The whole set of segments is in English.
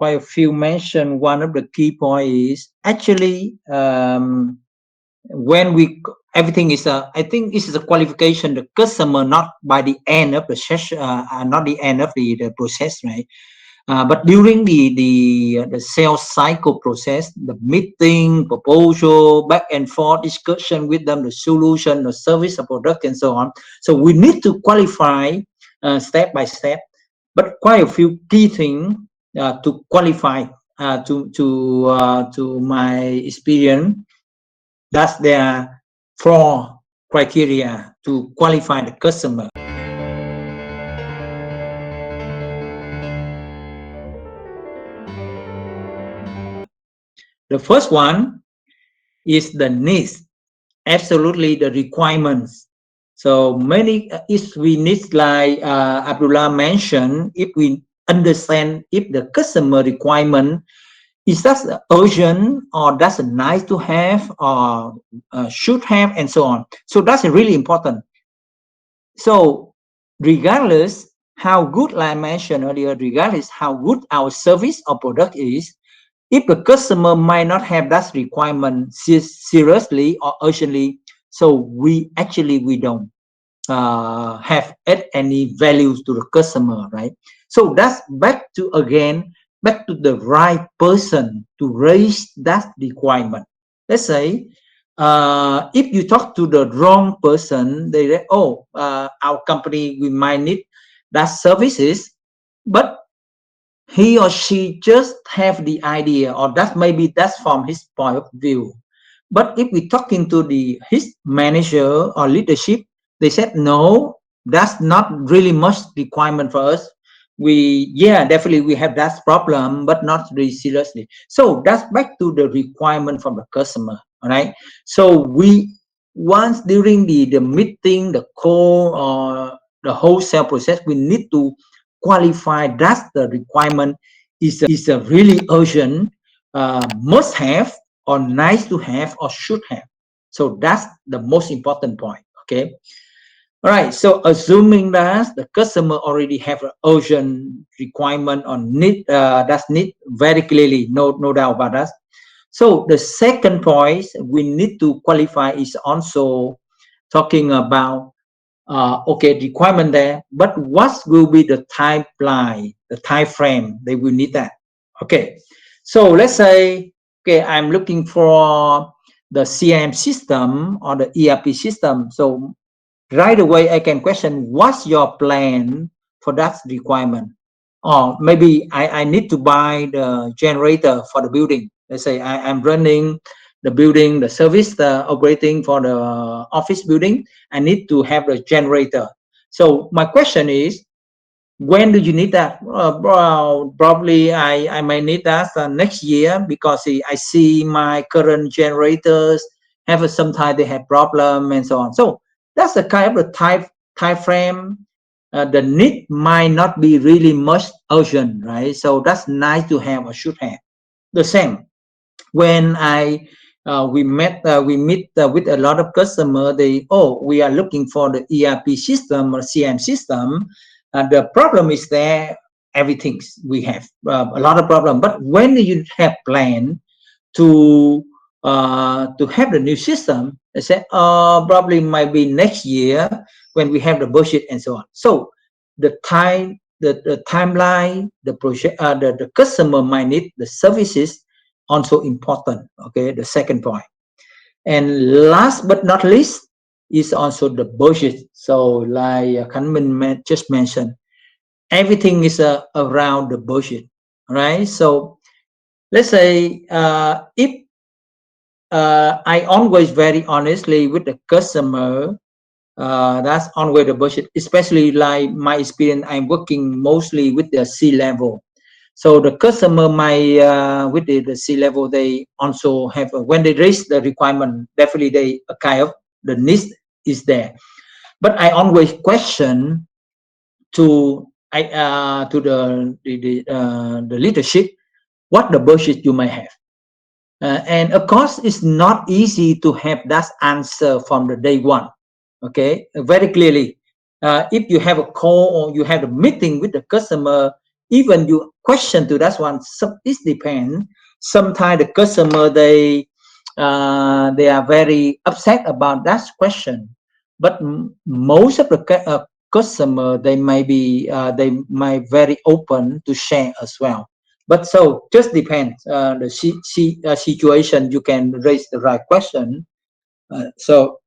quite a few mentioned. One of the key points is actually when everything is I think this is a qualification the customer, not by the end of the session, not the end of the process, right? But during the sales cycle process, the meeting, proposal, back and forth discussion with them, the solution, the service, the product, and so on. So we need to qualify step by step, but quite a few key things to qualify. To my experience, that's there are 4 criteria to qualify the customer. The first one is the needs, absolutely the requirements. So many, if we need, like Abdullah mentioned, if we understand if the customer requirement is that urgent or that's nice to have or should have, and so on. So that's really important. So regardless how good, like I mentioned earlier, regardless how good our service or product is, if the customer might not have that requirement seriously or urgently, so we don't have any values to the customer, right? So that's back to the right person to raise that requirement. Let's say if you talk to the wrong person, they say, oh, our company, we might need that services, but he or she just have the idea, or that maybe that's from his point of view. But if we talking to his manager or leadership, they said no, that's not really much requirement for us. Definitely we have that problem, but not really seriously. So that's back to the requirement from the customer. All right. So we once during the meeting, the call, or the wholesale process, we need to qualify that the requirement is a really urgent, must have, or nice to have, or should have. So that's the most important point. Okay. All right. So assuming that the customer already have an urgent requirement or need, that's need very clearly, no doubt about that. So the second point we need to qualify is also talking about okay, requirement there, but what will be the timeline, the time frame they will need that? Okay, so let's say, okay, I'm looking for the CRM system or the ERP system. So right away I can question, what's your plan for that requirement? Or maybe I need to buy the generator for the building. Let's say I'm running the building, the service, the operating for the office building. I need to have the generator. So my question is, when do you need that? Probably I might need that next year, because I see my current generators have sometimes they have problem and so on. So that's the kind of the time frame. The need might not be really much urgent, right? So that's nice to have or should have. The same when we meet with a lot of customers. We are looking for the ERP system or CM system. The problem is there, everything we have a lot of problem. But when you have plan to have the new system, they say probably might be next year when we have the budget and so on. So the timeline, the project, the customer might need the services also important. Okay, the second point. And last but not least is also the budget. So like Kanman just mentioned, everything is around the budget, right? So let's say if I always very honestly with the customer, that's always the budget, especially like my experience, I'm working mostly with the C-level. So the customer might with the C-level, they also have when they raise the requirement, definitely they kind of the need is there. But I always question to the leadership what the budget you might have. And of course, it's not easy to have that answer from the day one. Okay, very clearly. If you have a call or you have a meeting with the customer, even you question to that one, it depends. Sometimes the customer they are very upset about that question, but most of the customer they might very open to share as well. But so just depends the situation. You can raise the right question. So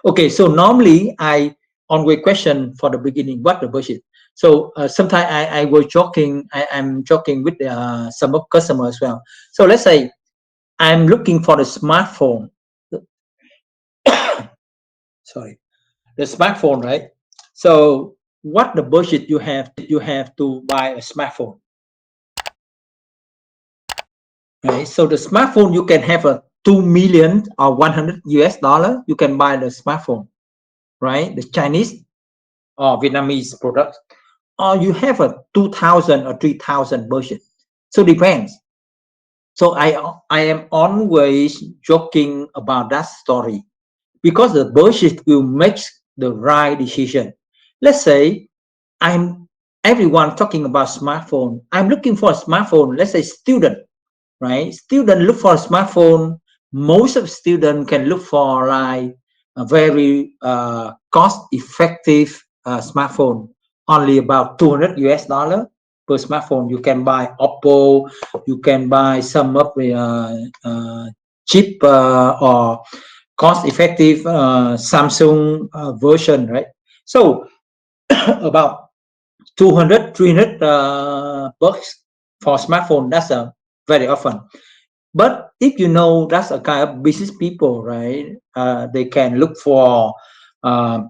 okay, so normally I always question for the beginning what the budget. So sometimes I was joking. I'm joking with some of customers as well. So let's say I'm looking for the smartphone. Sorry, the smartphone, right? So what the budget you have to buy a smartphone, right? So the smartphone you can have a 2 million or 100 US dollar. You can buy the smartphone, right? The Chinese or Vietnamese product, or you have a 2,000 or 3,000 budget. So depends. So I am always joking about that story because the budget will make the right decision. Let's say I'm everyone talking about smartphone. I'm looking for a smartphone. Let's say student, right? Student look for a smartphone. Most of students can look for like a very cost-effective smartphone, only about 200 US dollar per smartphone. You can buy Oppo, you can buy some of the cheap or cost-effective Samsung version, right? So about 200, 300 bucks for smartphone. That's a very often. But if you know that's a kind of business people, right? They can look for uh,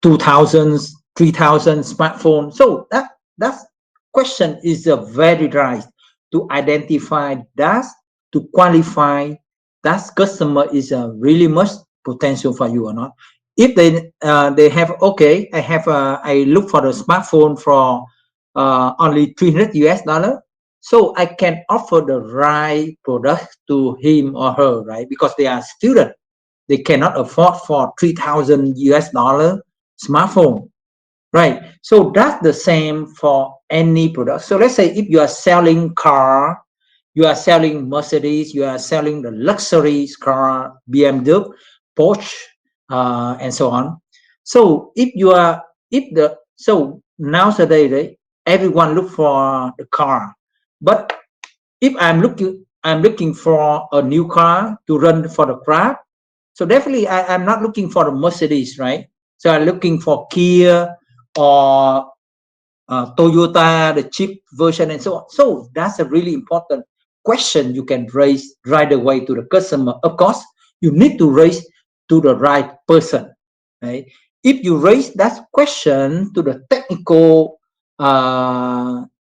2,000, 3,000 smartphone. So that question is a very right to identify that, to qualify that customer is a really much potential for you or not. If they have, okay, I look for the smartphone for only 300 US dollar, so I can offer the right product to him or her, right? Because they are student, they cannot afford for 3,000 US dollar smartphone, right? So that's the same for any product. So let's say if you are selling car, you are selling Mercedes, you are selling the luxury car, BMW, Porsche, and so on. So so nowadays, right, everyone look for the car, but if I'm looking for a new car to run for the crowd. So definitely I'm not looking for the Mercedes, right? So I'm looking for Kia or Toyota, the cheap version, and so on. So that's a really important question you can raise right away to the customer. Of course, you need to raise to the right person, right? If you raise that question to the technical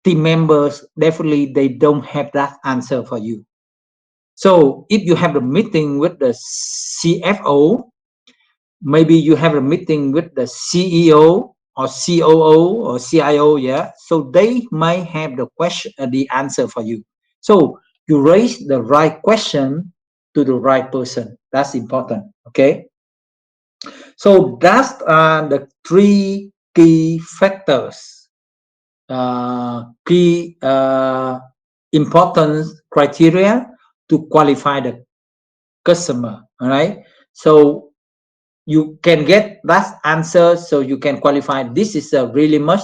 team members, definitely they don't have that answer for you. So if you have a meeting with the CFO, maybe you have a meeting with the CEO or COO or CIO, yeah. So they might have the question, the answer for you. So you raise the right question to the right person. That's important. Okay. So that's the three key factors, key important criteria to qualify the customer. All right. So you can get that answer, so you can qualify this is a really much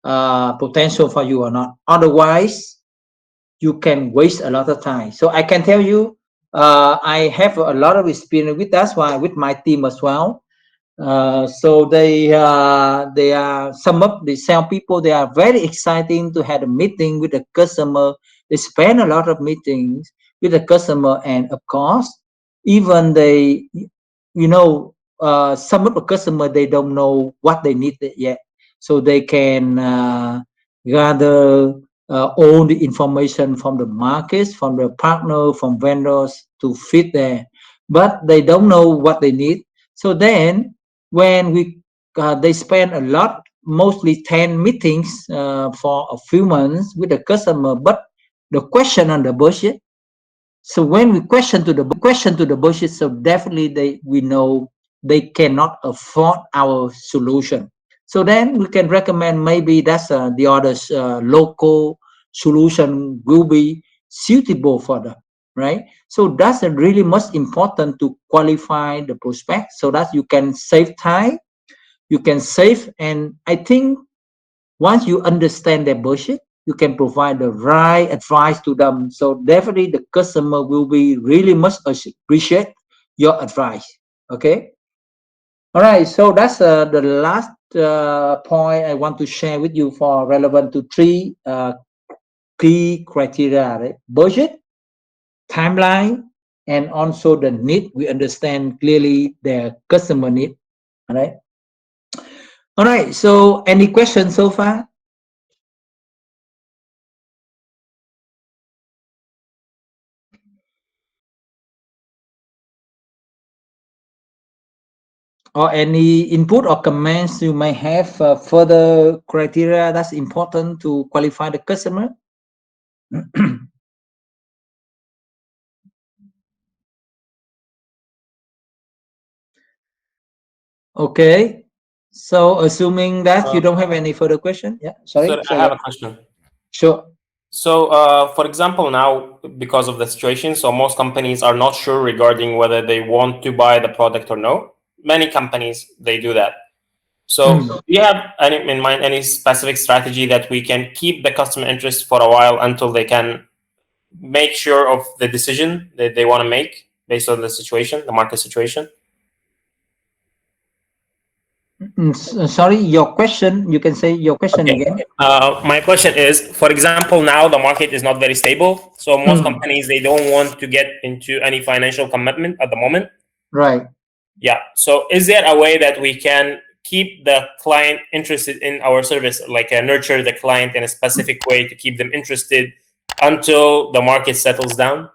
potential for you or not. Otherwise, you can waste a lot of time. So I can tell you, I have a lot of experience with that's why with my team as well. So they are some of the sales people. They are very exciting to have a meeting with the customer. They spend a lot of meetings with the customer, and of course, even they, you know, some of the customer they don't know what they need yet, so they can gather all the information from the markets, from the partner, from vendors to fit there, but they don't know what they need. So then when they spend a lot, mostly 10 meetings for a few months with the customer, but the question on the budget. So when we question to the budget, so definitely we know they cannot afford our solution. So then we can recommend maybe that's the other local solution will be suitable for them, right? So that's really most important to qualify the prospect so that you can save time, you can save, and I think once you understand their budget, you can provide the right advice to them. So definitely the customer will be really much appreciate your advice. Okay. All right. So that's the last point I want to share with you for relevant to three key criteria: right? Budget, timeline, and also the need. We understand clearly their customer need. All right. All right. So any questions so far? Or any input or comments you may have further criteria that's important to qualify the customer? Okay, so assuming that you don't have any further question, yeah, sorry, So I say have it. a question. Sure. So, for example, now because of the situation, so most companies are not sure regarding whether they want to buy the product or no. Many companies they do that. So, Mm. do you have in mind any specific strategy that we can keep the customer interest for a while until they can make sure of the decision that they want to make based on the situation, the market situation? Sorry, your question, you can say your question Okay. again. My question is, for example, now the market is not very stable, so most Mm. companies they don't want to get into any financial commitment at the moment. Right. Yeah. So, is there a way that we can keep the client interested in our service, like nurture the client in a specific way to keep them interested until the market settles down?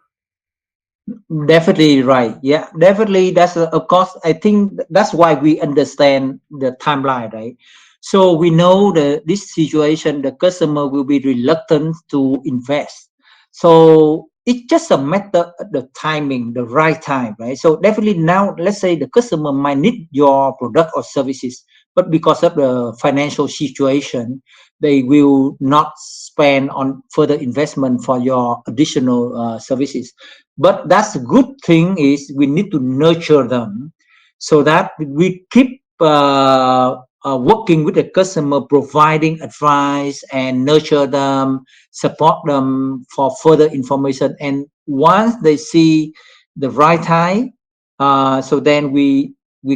Definitely right. Yeah, definitely. That's of course. I think that's why we understand the timeline, right? So we know the this situation, the customer will be reluctant to invest. So it's just a matter of the timing, the right time, right? So definitely now, let's say the customer might need your product or services, but because of the financial situation, they will not spend on further investment for your additional services. But that's a good thing is we need to nurture them so that we keep working with the customer, providing advice and nurture them, support them for further information. And once they see the right time, so then we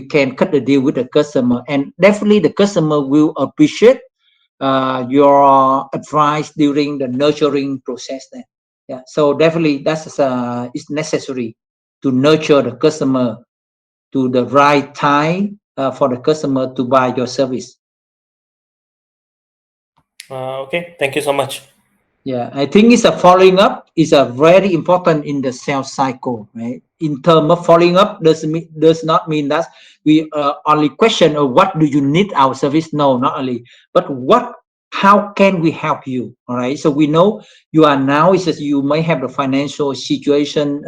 can cut the deal with the customer, and definitely the customer will appreciate your advice during the nurturing process then. Yeah, so definitely that's is necessary to nurture the customer to the right time for the customer to buy your service. Okay. Thank you so much. Yeah, I think it's a following up is a very important in the sales cycle, right? In terms of following up, does not mean that we only question what do you need our service. No, not only, but what, how can we help you? All right. So we know you are now is just you may have a financial situation.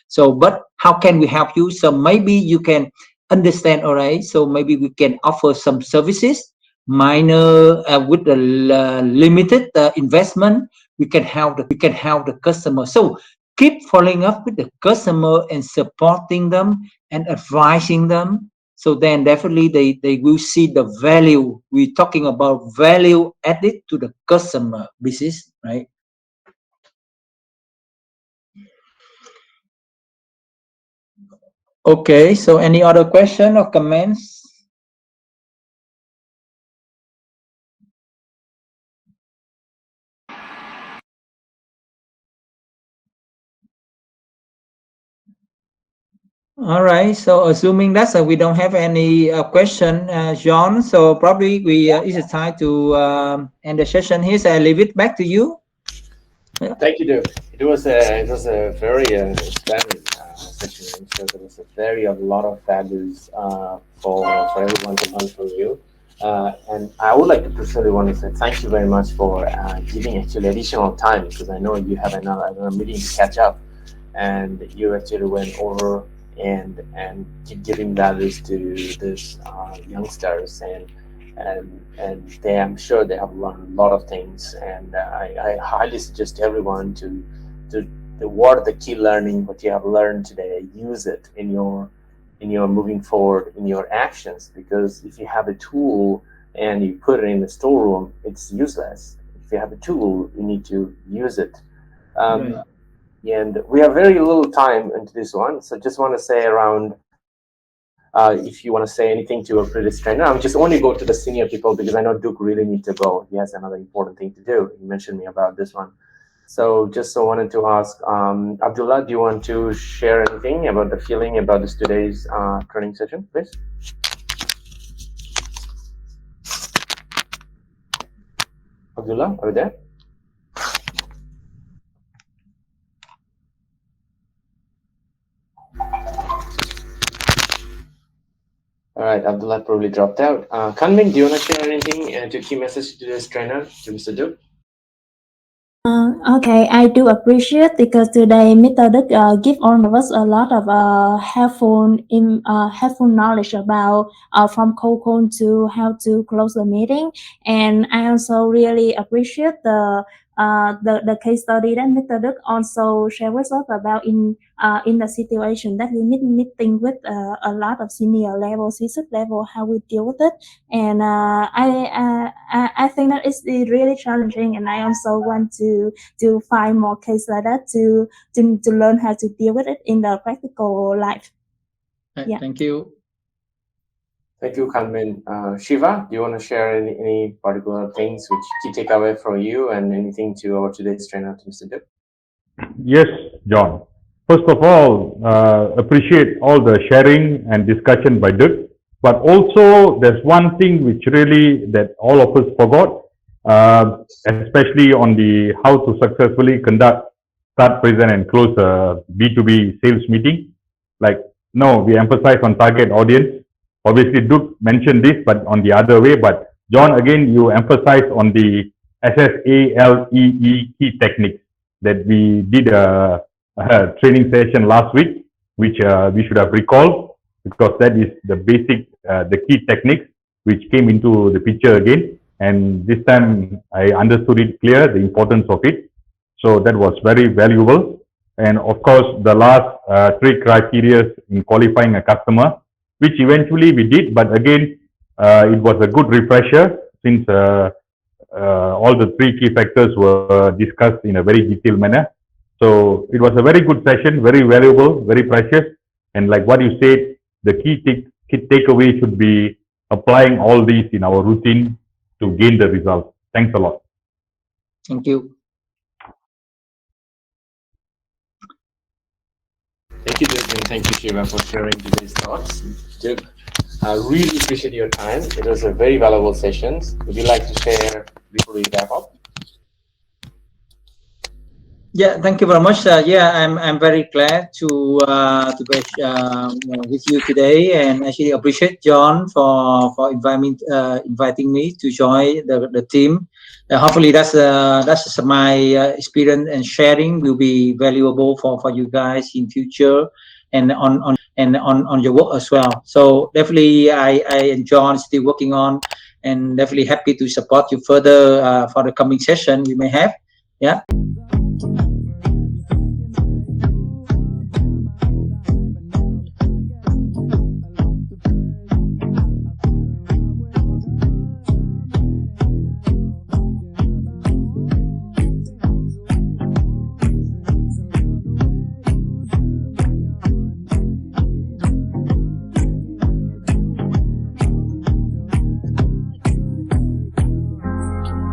So, but how can we help you? So maybe you can understand. All right. So maybe we can offer some services minor with the limited investment. We can help the customer. So keep following up with the customer and supporting them and advising them, so then definitely they will see the value. We're talking about value added to the customer business, right? Okay, so any other question or comments? All right. So assuming that we don't have any question, John. So probably we it's time to end the session here. So I leave it back to you. Yeah. Thank you, Duke. It was a very inspiring session. So there was a very a lot of values for everyone to learn from you. And I would like to personally want to say thank you very much for giving actually additional time, because I know you have another meeting to catch up, and you actually went over and keep giving values to these youngsters, and I'm sure they have learned a lot of things. And I highly suggest everyone to what are the key learning, what you have learned today, use it in your moving forward in your actions, because if you have a tool and you put it in the storeroom, it's useless. If you have a tool, you need to use it. Right. And we have very little time into this one, so just want to say around, if you want to say anything to a previous trainer, I'm just only go to the senior people because I know Duke really need to go. He has another important thing to do. He mentioned me about this one. So just wanted to ask, Abdullah, do you want to share anything about the feeling about this today's training session, please? Abdullah, are you there? All right, Abdullah probably dropped out. Kanmin, do you want to share anything to key message to today's trainer, to Mr. Duke? Okay, I do appreciate because today Mr. Đức give all of us a lot of helpful knowledge about from cold call to how to close the meeting, and I also really appreciate the case study that Mr. Đức also shared with us about in the situation that we meeting with a lot of senior level, C-suite level, how we deal with it, and I think that it's really challenging, and I also want to find more cases like that to learn how to deal with it in the practical life. Yeah. Thank you. Thank you, Kanmin. Shiva, do you want to share any particular things which key takeaway for you and anything to our today's trainer, Mr. Dip? Yes, John. First of all, appreciate all the sharing and discussion by Dirk. But also, there's one thing which really that all of us forgot, especially on the how to successfully conduct, start, present, and close a B2B sales meeting. Like, no, we emphasize on target audience. Obviously, Duke mentioned this, but on the other way. But John, again, you emphasize on the SSALEE key techniques that we did a training session last week, which we should have recalled, because that is the basic, the key techniques which came into the picture again. And this time I understood it clear, the importance of it. So that was very valuable. And of course, the last 3 criteria in qualifying a customer, which eventually we did, but again, it was a good refresher since all the 3 key factors were discussed in a very detailed manner. So it was a very good session, very valuable, very precious. And like what you said, the key takeaway should be applying all these in our routine to gain the result. Thanks a lot. Thank you. Thank you, Dirk, and thank you, Shiva, for sharing today's thoughts. Dirk, I really appreciate your time. It was a very valuable session. Would you like to share before we wrap up? Yeah, thank you very much. Yeah, I'm very glad to be with you today, and actually appreciate John for inviting me to join the team. Hopefully, that's my experience and sharing will be valuable for you guys in future and on your work as well. So definitely, I and John still working on, and definitely happy to support you further for the coming session we may have. Yeah.